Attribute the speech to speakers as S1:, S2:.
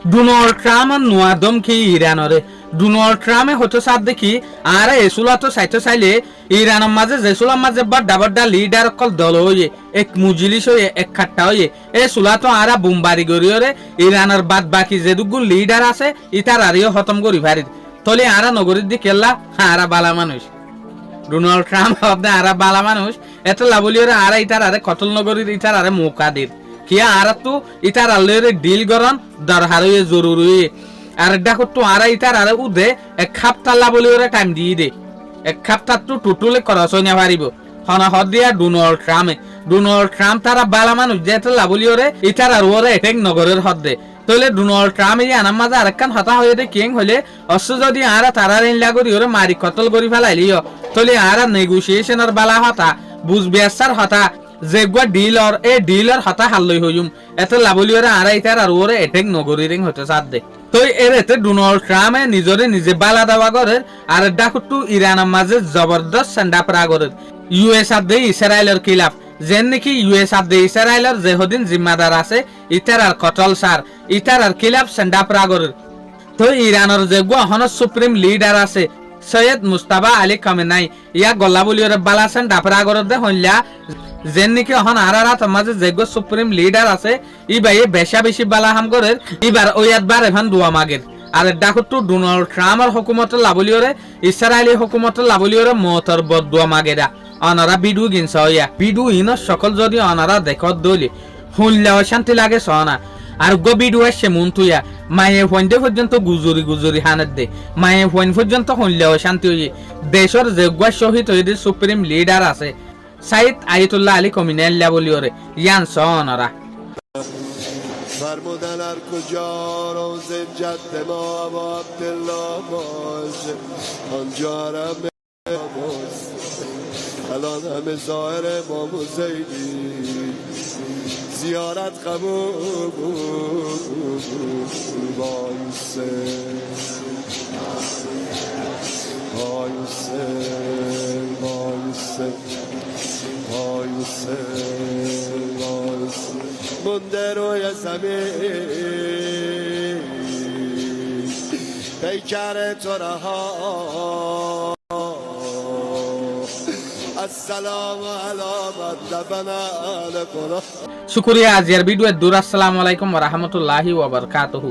S1: Donald Trump নোয়াদম কি ইরানরে Donald ট্রাম্পে হতো সাথ দেখি আর এসুলা তো সাইতে চাইলে ইরানের মাঝে যেসুলার মাঝে বাড্ডা বাড্ডা লিডার অকল দল হয়ে এক মুজলিস হয়ে এক খাট্টা হয়ে এ সুলা তো আরা বুমবারি গরিয়রে ইরানের বাদ বাকি যে দুগুণ লিডার আছে ইতার আরিও খতম করি ভারি তলে আরা নগরীর দিকে কেল্লা আরা বালা মানুষ ডোনাল্ড ট্রাম্প আপনি আরা বালা মানুষ এত লাভলিওরে আরা ইতার আরে কতল নগরীর ইতার আরে মোকাদির কিয়া আরা তো ইতার আল্লেরে ডিল গরন দরহার হয়ে জরুরি আর দেখো তো আরা ইতার আরে উদে এক খাপটা লাভলিওরে টাইম দিয়ে দে এক খাপটা তো টুটুলে খরচ হয়ে না পারিব হনা হদ দিয়া ডোনাল্ড ট্রাম্প তারা বালা মানুষ যেতে লাভলিওরে ইতার আর ওরে এটেক নগরের হদ দে তলে ডোনাল্ড ট্রাম্প এই আনার মাঝে আরেকখান হতা হয়ে দে কিং হলে অস যদি আরা তারার ইনলা করি ওরে মারি কতল করি ফেলাইলিও তলে আরা নেগোসিয়েশনের বালা হতা বুঝবিয়াসার হতা যেগুয়া ডিলর এই ডিলর হতা হাল্লই হইম এত লাভলিওরে আরা ইতার আর ওরে এটেক নগরী রিং হতে সাথ দে তো এর এতে ডোনাল্ড ট্রাম্পে নিজরে নিজে বালা দেওয়া করে আর ডাকুটু ইরানের মাঝে জবরদস্ত সেন্ডা প্রা করে ইউএস আদে ইসরায়েলের খিলাফ যেন নাকি ইউএস আদে ইসরায়েলের যেহদিন জিম্মাদার আছে ইতার আর কটল সার ইতার আর খিলাফ সেন্ডা প্রা করে তো ইরানের যেগুয়া হন সুপ্রিম লিডার আছে সৈয়দ মুস্তাফা আলী খামেনাই ইয়া গল্লা বলিওরে বালা সেন্ডা প্রা করে দে হইলা যেন নাকি হন আরারাত মাঝে যেগুয়া সুপ্রিম লিডার আছে ই বাইয়ে বেশা বেশি বালা হাম করে এবার ওয়াত বার এভান দুয়া মাগের আর ডাকুটু ডোনাল্ড ট্রাম্পের হুকুমতের লাভলিওরে ইসরায়েলি হুকুমতের লাভলিওরে মতর বদুয়া মাগেরা অনারা বিডু গিনছ ইয়া বিডু ইন সকল যদি অনারা দেখত দলি শুনলেও শান্তি লাগে সনা আর গো বিডু আসছে মন তুইয়া মায়ে ফোনতে পর্যন্ত গুজুরি হানের দে মায়ে ফোন পর্যন্ত শুনলেও শান্তি হয়ে দেশের যেগুয়া শহীদ হয়ে সুপ্রিম লিডার আছে সাইদ আয়াতুল্লাহ আলী খমিনেল্লা বলিওরে ইয়ান সনারা
S2: فرمودن هر کجا روز جد ما و عبدالله باشه آنجا حرم باست الان همه ظاهر امام حسینی زیارت قبول با حسین با حسین با حسین با حسین با حسین مونده روی زمین پیکر تو رها السلام علی من دفن القرآن
S1: শুকরিয়া আজিয়ার ভিডিও দূর আসসালামু আলাইকুম ওয়া রাহমাতুল্লাহি ওয়া বারাকাতুহু।